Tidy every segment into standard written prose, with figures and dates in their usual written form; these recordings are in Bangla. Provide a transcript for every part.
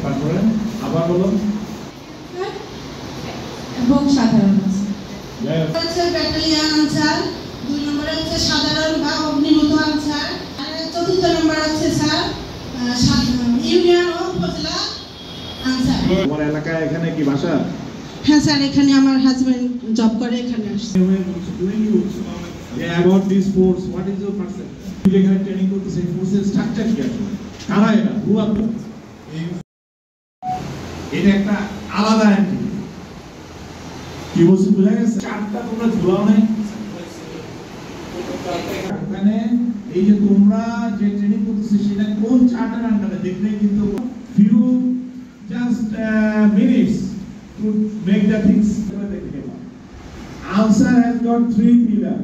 তারপরে আবার বলুন এবং সাধারণ হচ্ছে ব্যাটালিয়ান আনসার, 2 নম্বরে হচ্ছে সাধারণ বা অগ্নিমূত আনসার, আর 4র্থ নম্বর হচ্ছে স্যার ইউনিয়ন ও উপজেলা আনসার। তোমার এলাকায় এখানে কি ভাষা? হ্যাঁ স্যার, এখানে আমার হাজবেন্ড জব করে, এখানে আসছে। About this force, what is your perception? এখানে ট্রেনিং করতেছে, ফোর্সের স্ট্রাকচার কি আছে? কারা এরা? হু আর এটা একটা আলাদা এন্টিটি। কি বলছি বুঝা গেছে? চারটা তোমরা ঝুলাও নাই। এখানে এই যে তোমরা যে ট্রেনিং করতেছে সেটা কোন চার্টার আন্ডারে দেখলে কিন্তু few just minutes to make the things দেখতে পাবো। Answer has got 3 pillars.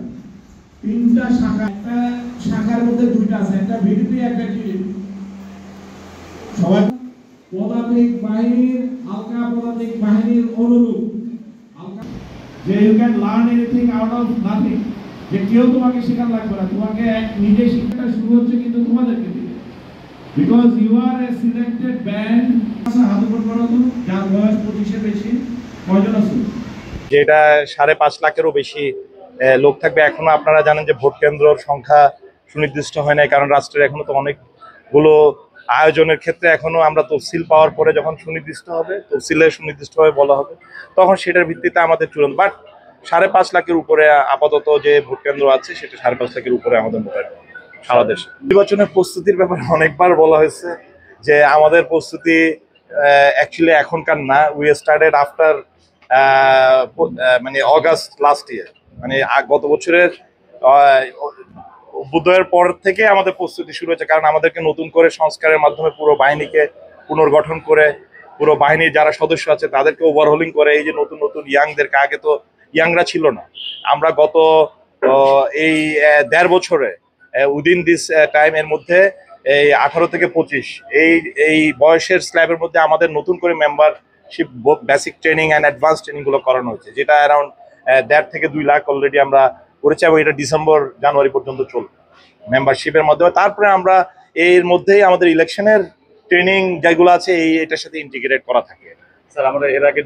3টা শাখা, একটা শাখার মধ্যে 2টা আছে, একটা ভিডিপি একটা টিডিপি। সবাই পদাতিক বাহিনীর হালকা পদাতিক বাহিনীর অনুরূপ যে you can learn anything out of nothing, যে কেউ তোমাকে শেখার লাগবে না, তোমাকে নিজে শিক্ষাটা শুরু হচ্ছে কিন্তু তোমাদেরকে দিয়ে, because you are a selected band. হাত উপর করো তো, যার বয়স 25 এর বেশি কয়জন আছে? যেটা 5.5 লাখেরও বেশি লোক থাকবে। এখনো আপনারা জানেন যে ভোট কেন্দ্রের সংখ্যা সুনির্দিষ্ট হয় নাই, কারণ রাষ্ট্রের এখনো তো অনেকগুলো আয়োজনের ক্ষেত্রে এখনো আমরা তফসিল পাওয়ার পরে যখন সুনির্দিষ্ট হবে, তফসিলে সুনির্দিষ্টভাবে বলা হবে, তখন সেটার ভিত্তিতে আমাদের চূড়ান্ত। বাট 5.5 লাখের উপরে আপাতত যে ভোট কেন্দ্র আছে সেটা 5.5 লাখের উপরে আমাদের মোটামুটি সারা দেশে। নির্বাচনের প্রস্তুতির ব্যাপারে অনেকবার বলা হয়েছে যে আমাদের প্রস্তুতি অ্যাকচুয়ালি এখনকার না, উই স্টার্টেড আফটার মানে অগাস্ট লাস্ট ইয়ার, মানে গত বছরের অভ্যুদয়ের পর থেকে আমাদের প্রস্তুতি শুরু হয়েছে। কারণ আমাদেরকে নতুন করে সংস্কারের মাধ্যমে পুরো বাহিনীকে পুনর্গঠন করে, পুরো বাহিনীর যারা সদস্য আছে তাদেরকে ওভারহোলিং করে, এই যে নতুন নতুন ইয়াংদেরকে, আগে তো ইয়াংরা ছিল না, আমরা গত এই 1.5 বছরে উইদিন দিস টাইম এর মধ্যে এই 18 থেকে 25 এই বয়সের স্ল্যাবের মধ্যে আমাদের নতুন করে membership basic training and advance training গুলো করানো হয়েছে, যেটা অ্যারাউন্ড 1.5 থেকে 2 লাখ অলরেডি আমরা করেছি, এবং এটা ডিসেম্বর জানুয়ারি পর্যন্ত চলবে মেম্বারশিপের মাধ্যমে। তারপরে আমরা এর মধ্যেই আমাদের ইলেকশনের ট্রেনিং যেগুলো আছে এটার সাথে ইন্টিগ্রেট করা থাকে। স্যার আমরা এর আগে